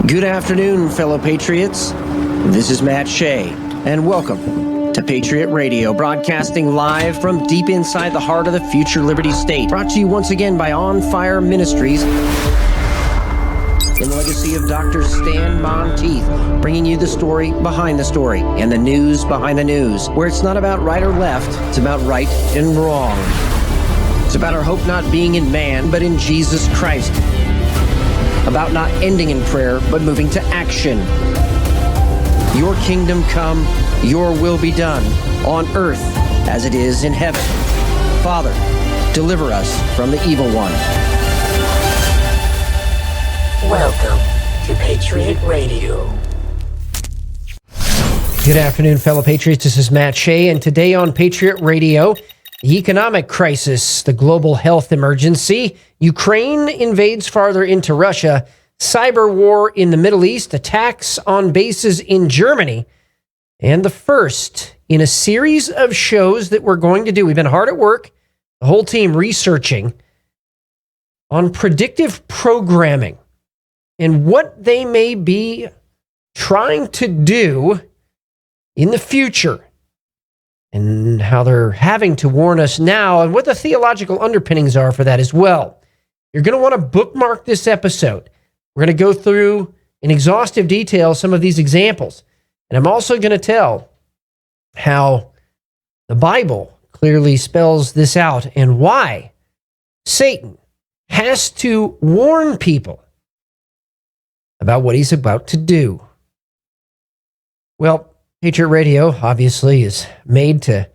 Good afternoon, fellow patriots. This is Matt Shea, and welcome to Patriot Radio, broadcasting live from deep inside the heart of the future Liberty State. Brought to you once again by On Fire Ministries, in the legacy of Dr. Stan Monteith, bringing you the story behind the story and the news behind the news, where it's not about right or left, it's about right and wrong. It's about our hope not being in man, but in Jesus Christ. About not ending in prayer, but moving to action. Your kingdom come, your will be done, on earth as it is in heaven. Father, deliver us from the evil one. Welcome to Patriot Radio. Good afternoon, fellow patriots. This is Matt Shea, and today on Patriot Radio, the economic crisis, the global health emergency, Ukraine invades farther into Russia, cyber war in the Middle East, attacks on bases in Germany, and the first in a series of shows that we're going to do. We've been hard at work, the whole team researching on predictive programming and what they may be trying to do in the future, and how they're having to warn us now, and what the theological underpinnings are for that as well. You're going to want to bookmark this episode. We're going to go through in exhaustive detail some of these examples. And I'm also going to tell how the Bible clearly spells this out and why Satan has to warn people about what he's about to do. Well, Patriot Radio, obviously, is made to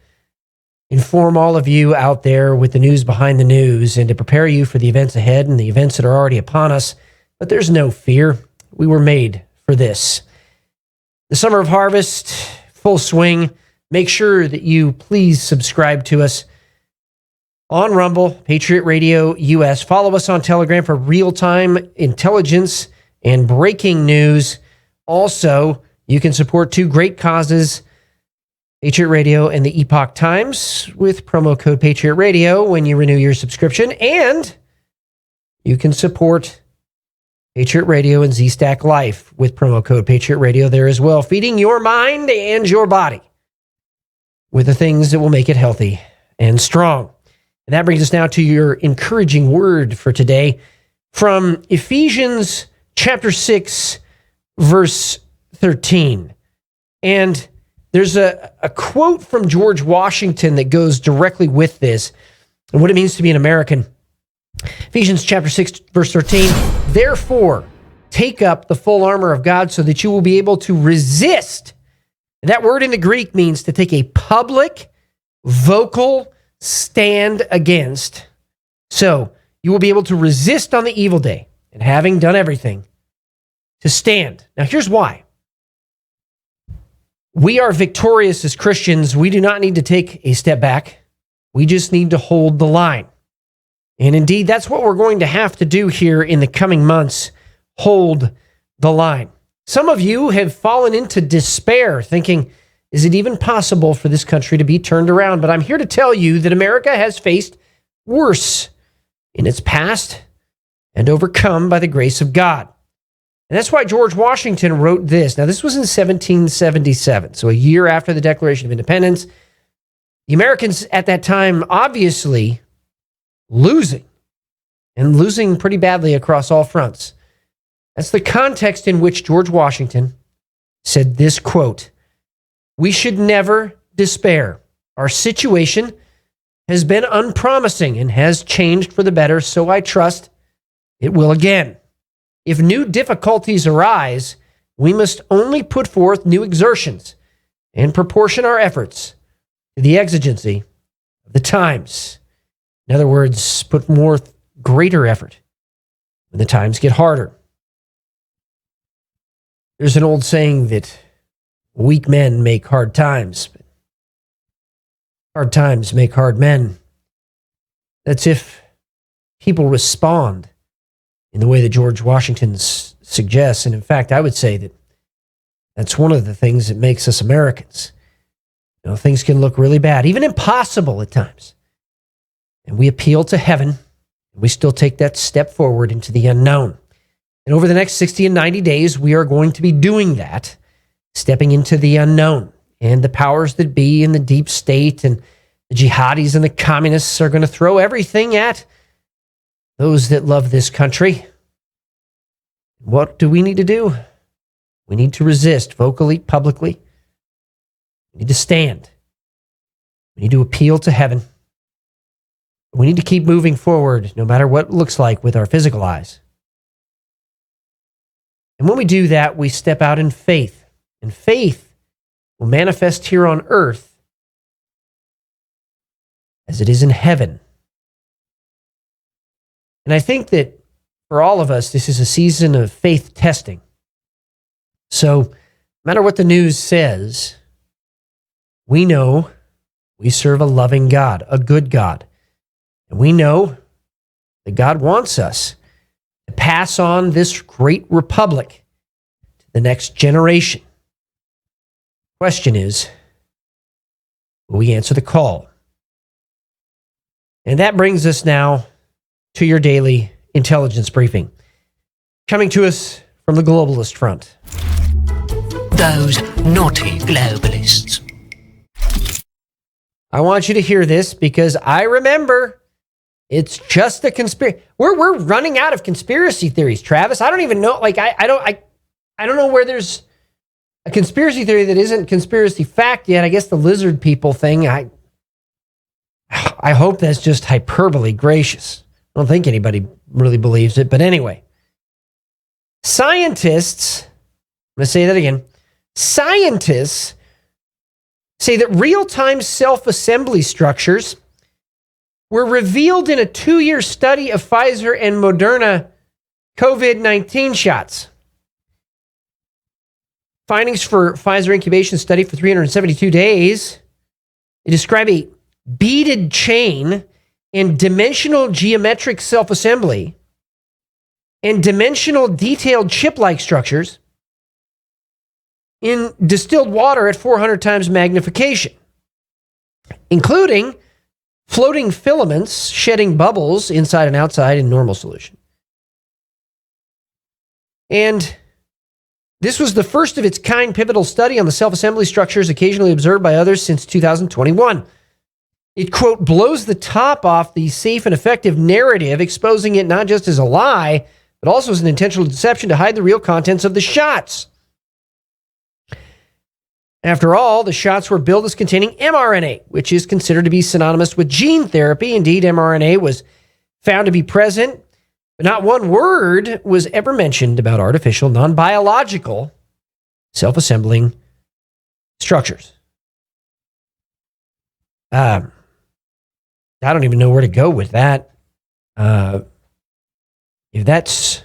inform all of you out there with the news behind the news and to prepare you for the events ahead and the events that are already upon us. But there's no fear. We were made for this. The summer of harvest, full swing. Make sure that you please subscribe to us on Rumble, Patriot Radio US. Follow us on Telegram for real-time intelligence and breaking news. Also, you can support two great causes, Patriot Radio and the Epoch Times, with promo code Patriot Radio when you renew your subscription. And you can support Patriot Radio and Z-Stack Life with promo code Patriot Radio there as well, feeding your mind and your body with the things that will make it healthy and strong. And that brings us now to your encouraging word for today from Ephesians chapter 6, verse 13. And there's a quote from George Washington that goes directly with this and what it means to be an American. Ephesians chapter 6, verse 13. Therefore, take up the full armor of God so that you will be able to resist. And that word in the Greek means to take a public, vocal stand against. So you will be able to resist on the evil day, and having done everything, to stand. Now here's why. We are victorious as Christians. We do not need to take a step back. We just need to hold the line. And indeed, that's what we're going to have to do here in the coming months, hold the line. Some of you have fallen into despair, thinking, is it even possible for this country to be turned around? But I'm here to tell you that America has faced worse in its past and overcome by the grace of God. And that's why George Washington wrote this. Now, this was in 1777, so a year after the Declaration of Independence. The Americans at that time, obviously, losing pretty badly across all fronts. That's the context in which George Washington said this quote, "We should never despair. Our situation has been unpromising and has changed for the better, so I trust it will again. If new difficulties arise, we must only put forth new exertions and proportion our efforts to the exigency of the times." In other words, put forth greater effort when the times get harder. There's an old saying that weak men make hard times, but hard times make hard men. That's if people respond in the way that George Washington suggests. And in fact, I would say that that's one of the things that makes us Americans. You know, things can look really bad, even impossible at times. And we appeal to heaven, and we still take that step forward into the unknown. And over the next 60 and 90 days, we are going to be doing that, stepping into the unknown. And the powers that be in the deep state and the jihadis and the communists are going to throw everything at those that love this country. What do we need to do? We need to resist vocally, publicly. We need to stand. We need to appeal to heaven. We need to keep moving forward, no matter what it looks like with our physical eyes. And when we do that, we step out in faith. And faith will manifest here on earth as it is in heaven. And I think that for all of us, this is a season of faith testing. So, no matter what the news says, we know we serve a loving God, a good God. And we know that God wants us to pass on this great republic to the next generation. Question is, will we answer the call? And that brings us now to your daily intelligence briefing, coming to us from the globalist front. Those naughty globalists. I want you to hear this because I remember it's just a conspiracy. We're running out of conspiracy theories, Travis. I don't even know. Like I don't know where there's a conspiracy theory that isn't conspiracy fact yet. I guess the lizard people thing. I hope that's just hyperbole. Gracious. I don't think anybody really believes it. But anyway, scientists. I'm going to say that again. Scientists say that real-time self-assembly structures were revealed in a 2-year study of Pfizer and Moderna COVID-19 shots. Findings for Pfizer incubation study for 372 days. They describe a beaded chain and dimensional geometric self-assembly and dimensional detailed chip-like structures in distilled water at 400 times magnification, including floating filaments shedding bubbles inside and outside in normal solution. And this was the first of its kind pivotal study on the self-assembly structures occasionally observed by others since 2021. It, quote, blows the top off the safe and effective narrative, exposing it not just as a lie, but also as an intentional deception to hide the real contents of the shots. After all, the shots were billed as containing mRNA, which is considered to be synonymous with gene therapy. Indeed, mRNA was found to be present, but not one word was ever mentioned about artificial, non-biological, self-assembling structures. I don't even know where to go with that. If that's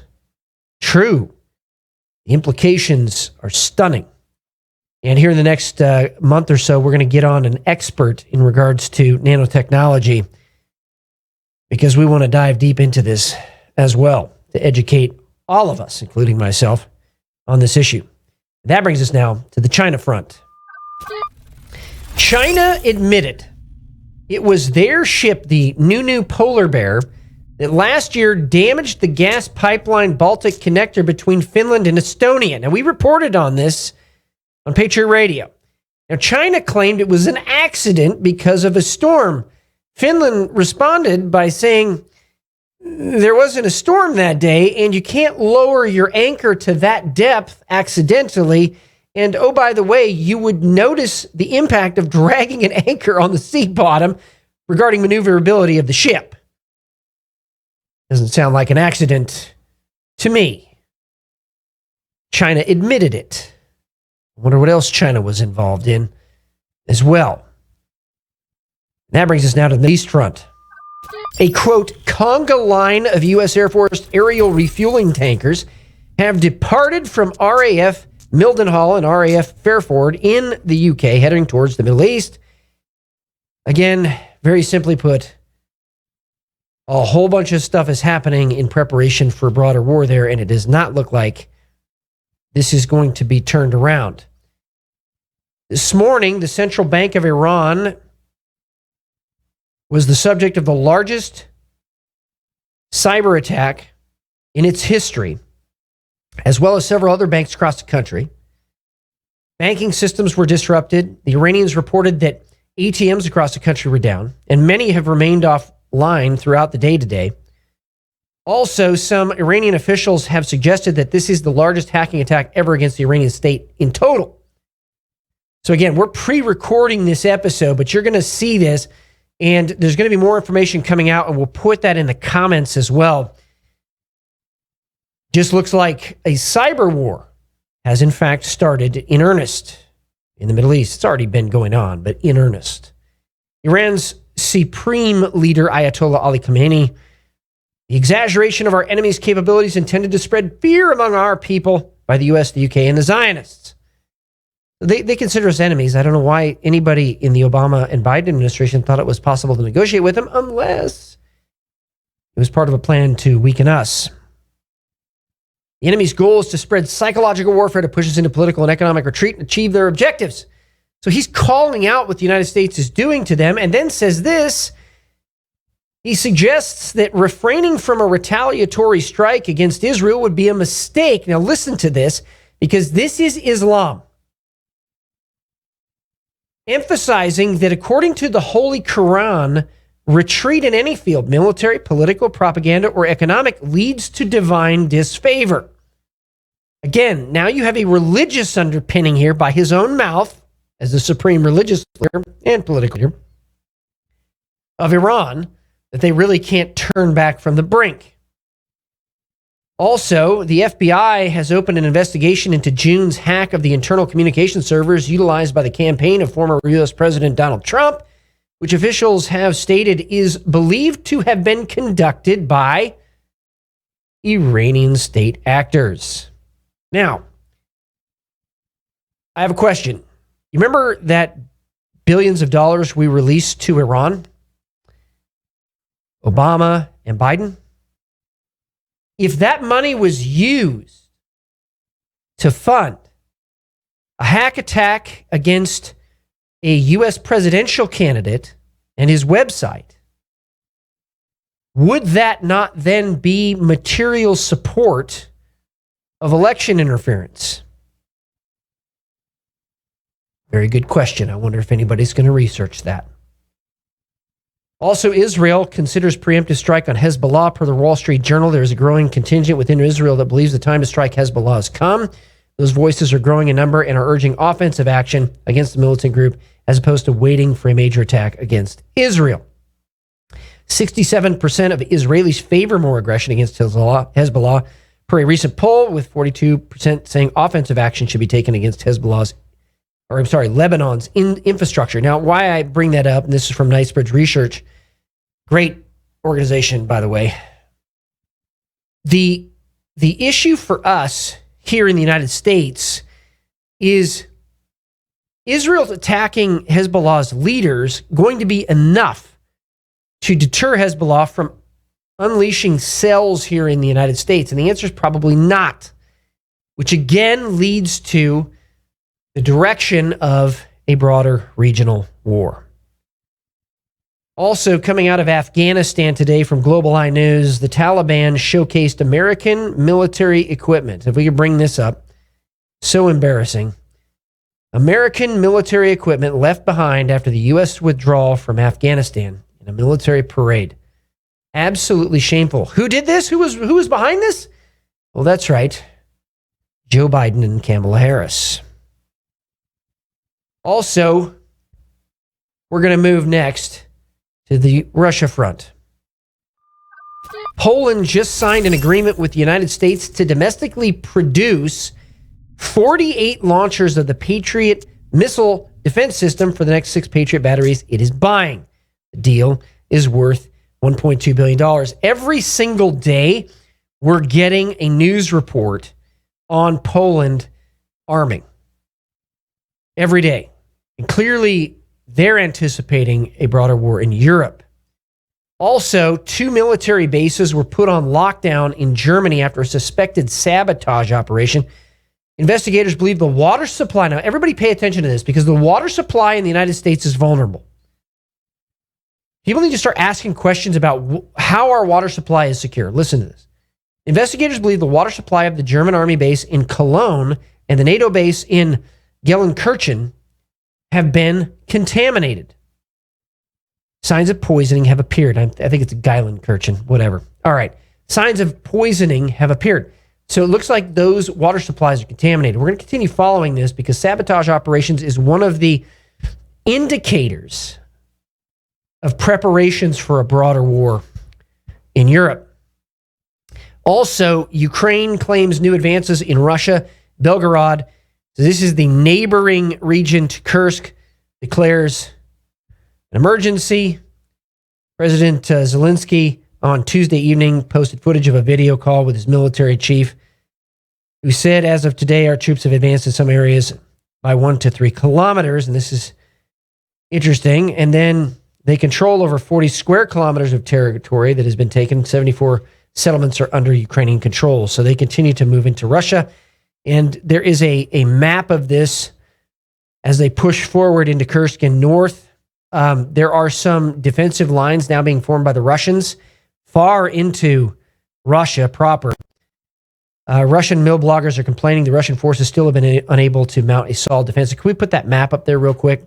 true, the implications are stunning. And here in the next month or so, we're going to get on an expert in regards to nanotechnology because we want to dive deep into this as well to educate all of us, including myself, on this issue. That brings us now to the China front. China admitted it was their ship, the Nunu Polar Bear, that last year damaged the gas pipeline Baltic connector between Finland and Estonia. Now, we reported on this on Patriot Radio. Now, China claimed it was an accident because of a storm. Finland responded by saying there wasn't a storm that day, and you can't lower your anchor to that depth accidentally. And oh, by the way, you would notice the impact of dragging an anchor on the sea bottom regarding maneuverability of the ship. Doesn't sound like an accident to me. China admitted it. I wonder what else China was involved in as well. And that brings us now to the East Front. A, quote, conga line of U.S. Air Force aerial refueling tankers have departed from RAF Mildenhall and RAF Fairford in the UK, heading towards the Middle East. Again, very simply put, a whole bunch of stuff is happening in preparation for a broader war there, and it does not look like this is going to be turned around. This morning, the Central Bank of Iran was the subject of the largest cyber attack in its history. as well as several other banks across the country. Banking systems were disrupted. The Iranians reported that ATMs across the country were down, and many have remained offline throughout the day today. Also, some Iranian officials have suggested that this is the largest hacking attack ever against the Iranian state in total. So again, we're pre-recording this episode, but you're going to see this, and there's going to be more information coming out, and we'll put that in the comments as well. Just looks like a cyber war has in fact started in earnest in the Middle East. It's already been going on, but in earnest. Iran's supreme leader, Ayatollah Ali Khamenei, the exaggeration of our enemies' capabilities intended to spread fear among our people by the U.S., the UK, and the Zionists. They consider us enemies. I don't know why anybody in the Obama and Biden administration thought it was possible to negotiate with them unless it was part of a plan to weaken us. The enemy's goal is to spread psychological warfare to push us into political and economic retreat and achieve their objectives. So he's calling out what the United States is doing to them and then says this. He suggests that refraining from a retaliatory strike against Israel would be a mistake. Now listen to this, because this is Islam. Emphasizing that according to the Holy Quran, retreat in any field, military, political, propaganda, or economic, leads to divine disfavor. Again, now you have a religious underpinning here by his own mouth as the supreme religious leader and political leader of Iran, that they really can't turn back from the brink. Also, the FBI has opened an investigation into June's hack of the internal communication servers utilized by the campaign of former U.S. President Donald Trump, which officials have stated is believed to have been conducted by Iranian state actors. Now, I have a question. You remember that billions of dollars we released to Iran? Obama and Biden? If that money was used to fund a hack attack against a U.S. presidential candidate and his website, would that not then be material support of election interference? Very good question. I wonder if anybody's going to research that. Also, Israel considers preemptive strike on Hezbollah. Per the Wall Street Journal, there is a growing contingent within Israel that believes the time to strike Hezbollah has come. Those voices are growing in number and are urging offensive action against the militant group as opposed to waiting for a major attack against Israel. 67% of Israelis favor more aggression against Hezbollah per a recent poll, with 42% saying offensive action should be taken against Lebanon's infrastructure. Now, why I bring that up, and this is from Knightsbridge Research, great organization, by the way. The issue for us here in the United States is Israel attacking Hezbollah's leaders going to be enough to deter Hezbollah from unleashing cells here in the United States? And the answer is probably not, which again leads to the direction of a broader regional war. Also coming out of Afghanistan today from Global Eye News, the Taliban showcased American military equipment. If we could bring this up, so embarrassing. American military equipment left behind after the U.S. withdrawal from Afghanistan in a military parade. Absolutely shameful. Who did this? Who was behind this? Well, that's right. Joe Biden and Kamala Harris. Also, we're going to move next to the Russia front. Poland just signed an agreement with the United States to domestically produce 48 launchers of the Patriot missile defense system for the next 6 Patriot batteries it is buying. The deal is worth $1.2 billion. Every single day, we're getting a news report on Poland arming. Every day. And clearly, they're anticipating a broader war in Europe. Also, 2 military bases were put on lockdown in Germany after a suspected sabotage operation. Investigators believe the water supply... Now, everybody pay attention to this, because the water supply in the United States is vulnerable. People need to start asking questions about how our water supply is secure. Listen to this. Investigators believe the water supply of the German army base in Cologne and the NATO base in Gelsenkirchen have been contaminated. Signs of poisoning have appeared. I think it's Gelsenkirchen, whatever. All right. Signs of poisoning have appeared. So it looks like those water supplies are contaminated. We're going to continue following this because sabotage operations is one of the indicators of preparations for a broader war in Europe. Also, Ukraine claims new advances in Russia. Belgorod, so this is the neighboring region to Kursk, declares an emergency. President Zelensky on Tuesday evening posted footage of a video call with his military chief, who said, as of today, our troops have advanced in some areas by 1 to 3 kilometers. And this is interesting. And then they control over 40 square kilometers of territory that has been taken. 74 settlements are under Ukrainian control. So they continue to move into Russia. And there is a map of this as they push forward into Kursk and north. There are some defensive lines now being formed by the Russians far into Russia proper. Russian mill bloggers are complaining the Russian forces still have been unable to mount a solid defense. Can we put that map up there real quick?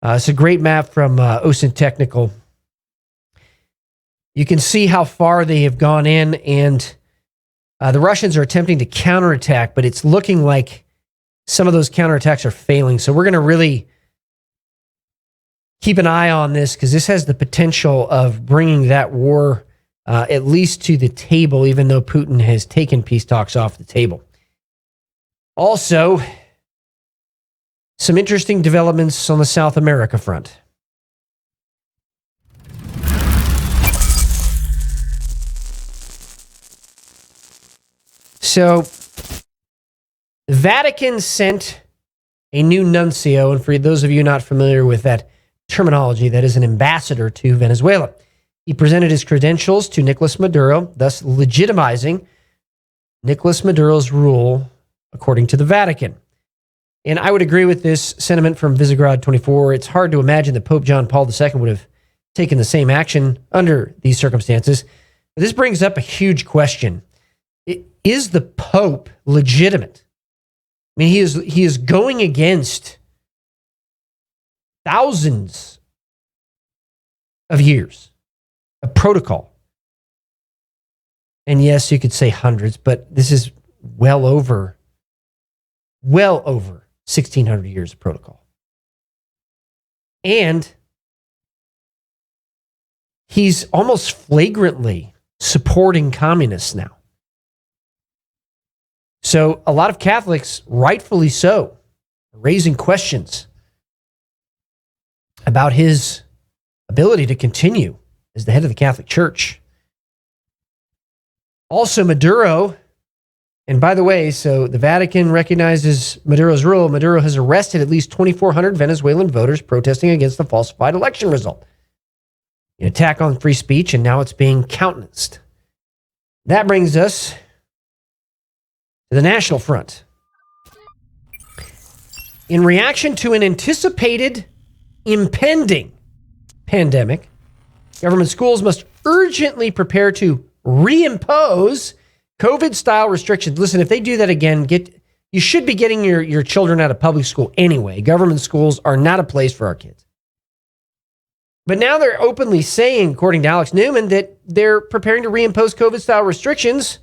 It's a great map from OSINT Technical. You can see how far they have gone in, and the Russians are attempting to counterattack, but it's looking like some of those counterattacks are failing. So we're going to really keep an eye on this because this has the potential of bringing that war at least to the table, even though Putin has taken peace talks off the table. Also, some interesting developments on the South America front. So, the Vatican sent a new nuncio, and for those of you not familiar with that terminology, that is an ambassador to Venezuela. He presented his credentials to Nicolas Maduro, thus legitimizing Nicolas Maduro's rule according to the Vatican. And I would agree with this sentiment from Visegrad 24. It's hard to imagine that Pope John Paul II would have taken the same action under these circumstances. But this brings up a huge question. Is the Pope legitimate? I mean, he is going against thousands of years of protocol. And yes, you could say hundreds, but this is well over 1,600 years of protocol. And he's almost flagrantly supporting communists now. So a lot of Catholics, rightfully so, are raising questions about his ability to continue as the head of the Catholic Church. Also, Maduro, and by the way, so the Vatican recognizes Maduro's rule. Maduro has arrested at least 2,400 Venezuelan voters protesting against the falsified election result. An attack on free speech, and now it's being countenanced. That brings us to the national front. In reaction to an anticipated impending pandemic, government schools must urgently prepare to reimpose COVID-style restrictions. Listen, if they do that again, you should be getting your children out of public school anyway. Government schools are not a place for our kids. But now they're openly saying, according to Alex Newman, that they're preparing to reimpose COVID-style restrictions,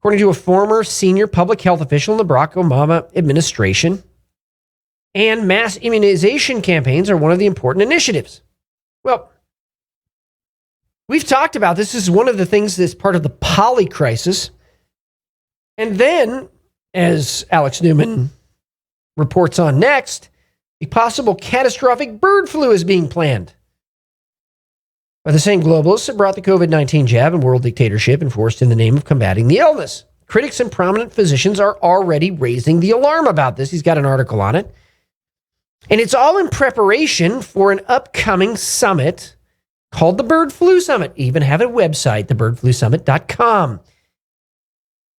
according to a former senior public health official in the Barack Obama administration. And mass immunization campaigns are one of the important initiatives. Well, we've talked about this. This is one of the things that's part of the poly crisis. And then, as Alex Newman reports on next, a possible catastrophic bird flu is being planned by the same globalists that brought the COVID-19 jab and world dictatorship enforced in the name of combating the illness. Critics and prominent physicians are already raising the alarm about this. He's got an article on it. And it's all in preparation for an upcoming summit called the Bird Flu Summit. Even have a website, thebirdflusummit.com.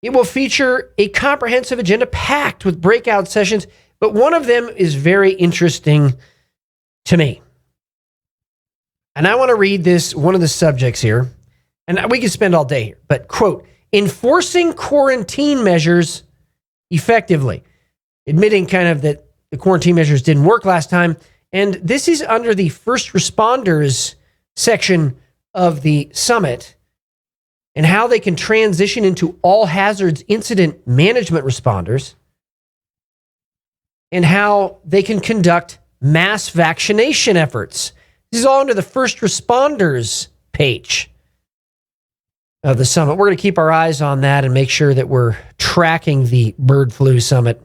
It will feature a comprehensive agenda packed with breakout sessions, but one of them is very interesting to me. And I want to read this, one of the subjects here, and we can spend all day here, but quote, enforcing quarantine measures effectively, admitting kind of that the quarantine measures didn't work last time. And this is under the first responders section of the summit and how they can transition into all hazards incident management responders and how they can conduct mass vaccination efforts. This is all under the first responders page of the summit. We're going to keep our eyes on that and make sure that we're tracking the bird flu summit.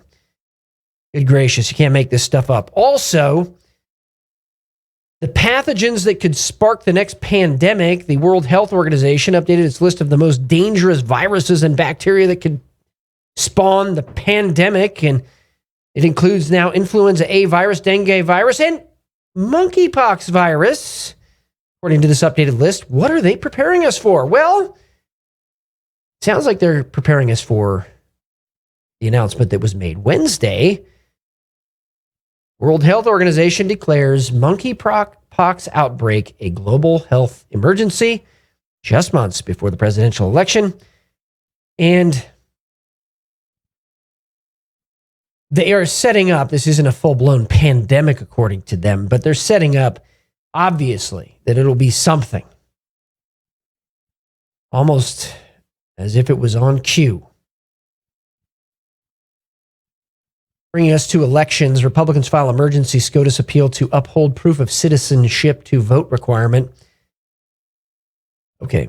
Good gracious, you can't make this stuff up. Also, the pathogens that could spark the next pandemic, the World Health Organization updated its list of the most dangerous viruses and bacteria that could spawn the pandemic, and it includes now influenza A virus, dengue virus, and monkeypox virus. According to this updated list, what are they preparing us for? Well, it sounds like they're preparing us for the announcement that was made Wednesday. World Health Organization declares monkeypox outbreak a global health emergency just months before the presidential election. And they are setting up, this isn't a full-blown pandemic according to them, but they're setting up, obviously, that it'll be something. Almost as if it was on cue. Bringing us to elections, Republicans file emergency SCOTUS appeal to uphold proof of citizenship to vote requirement. Okay.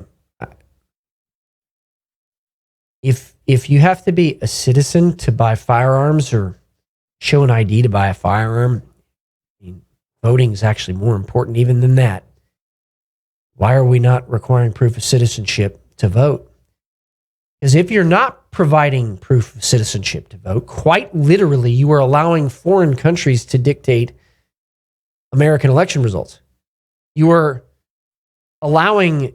If you have to be a citizen to buy firearms or show an ID to buy a firearm, I mean, voting is actually more important even than that. Why are we not requiring proof of citizenship to vote? Because if you're not providing proof of citizenship to vote, quite literally, you are allowing foreign countries to dictate American election results. You are allowing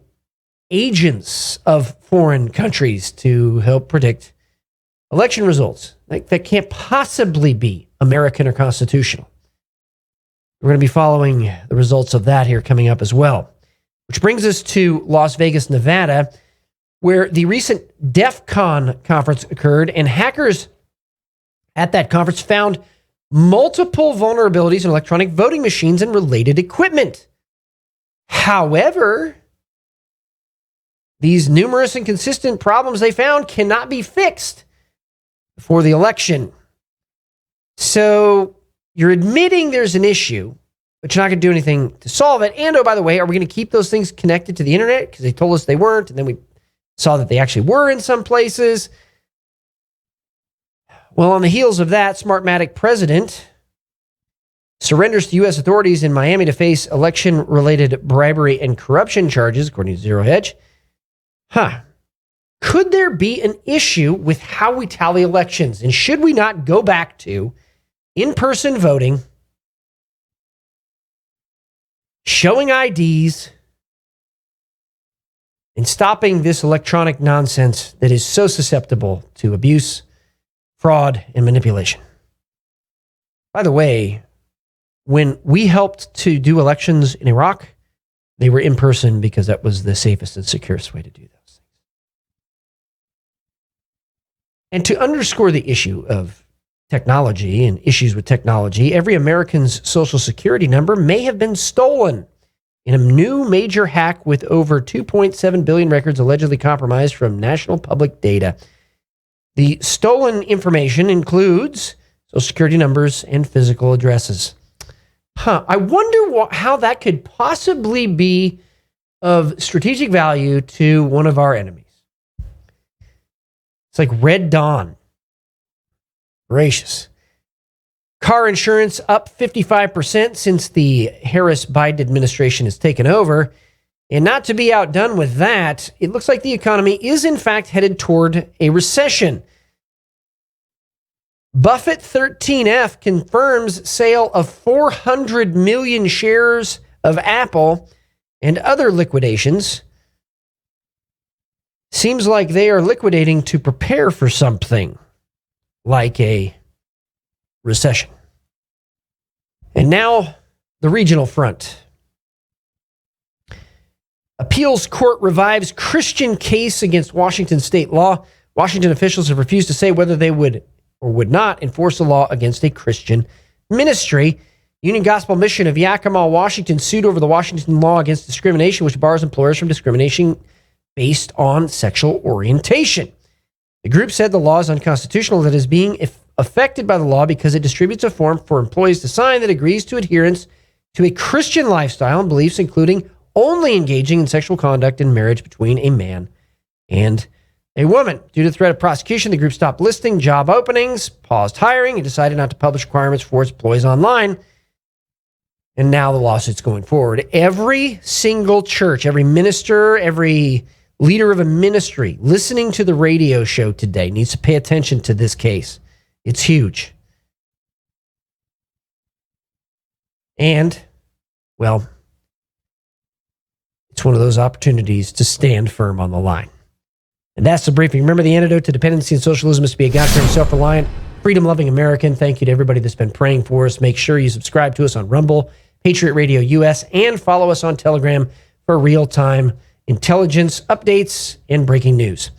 agents of foreign countries to help predict election results. Like, that can't possibly be American or constitutional. We're going to be following the results of that here coming up as well. Which brings us to Las Vegas, Nevada, where the recent DEF CON conference occurred, and hackers at that conference found multiple vulnerabilities in electronic voting machines and related equipment. However, these numerous and consistent problems they found cannot be fixed before the election. So you're admitting there's an issue, but you're not going to do anything to solve it. And, oh, by the way, are we going to keep those things connected to the internet? Because they told us they weren't, and then we saw that they actually were in some places. Well, on the heels of that, Smartmatic president surrenders to U.S. authorities in Miami to face election-related bribery and corruption charges, according to Zero Hedge. Could there be an issue with how we tally elections? And should we not go back to in-person voting, showing IDs, and stopping this electronic nonsense that is so susceptible to abuse, fraud, and manipulation? By the way, when we helped to do elections in Iraq, they were in person because that was the safest and securest way to do those things. And to underscore the issue of technology and issues with technology, every American's social security number may have been stolen in a new major hack with over 2.7 billion records allegedly compromised from national public data. The stolen information includes social security numbers and physical addresses. I wonder how that could possibly be of strategic value to one of our enemies. It's like Red Dawn. Gracious. Car insurance up 55% since the Harris-Biden administration has taken over. And not to be outdone with that, it looks like the economy is in fact headed toward a recession. Buffett 13F confirms sale of 400 million shares of Apple and other liquidations. Seems like they are liquidating to prepare for something like a recession. And now the regional front. Appeals court revives Christian case against Washington state law. Washington officials have refused to say whether they would or would not enforce a law against a Christian ministry. Union Gospel Mission of Yakima, Washington, sued over the Washington law against discrimination, which bars employers from discrimination based on sexual orientation. The group said the law is unconstitutional, that is being affected by the law because it distributes a form for employees to sign that agrees to adherence to a Christian lifestyle and beliefs, including only engaging in sexual conduct in marriage between a man and a woman. Due to the threat of prosecution, the group stopped listing job openings, paused hiring, and decided not to publish requirements for its employees online. And now the lawsuit's going forward. Every single church, every minister, every leader of a ministry listening to the radio show today needs to pay attention to this case. It's huge. And, well, it's one of those opportunities to stand firm on the line. And that's the briefing. Remember, the antidote to dependency and socialism is to be a God-fearing, self-reliant, freedom-loving American. Thank you to everybody that's been praying for us. Make sure you subscribe to us on Rumble, Patriot Radio US, and follow us on Telegram for real-time intelligence, updates, and breaking news.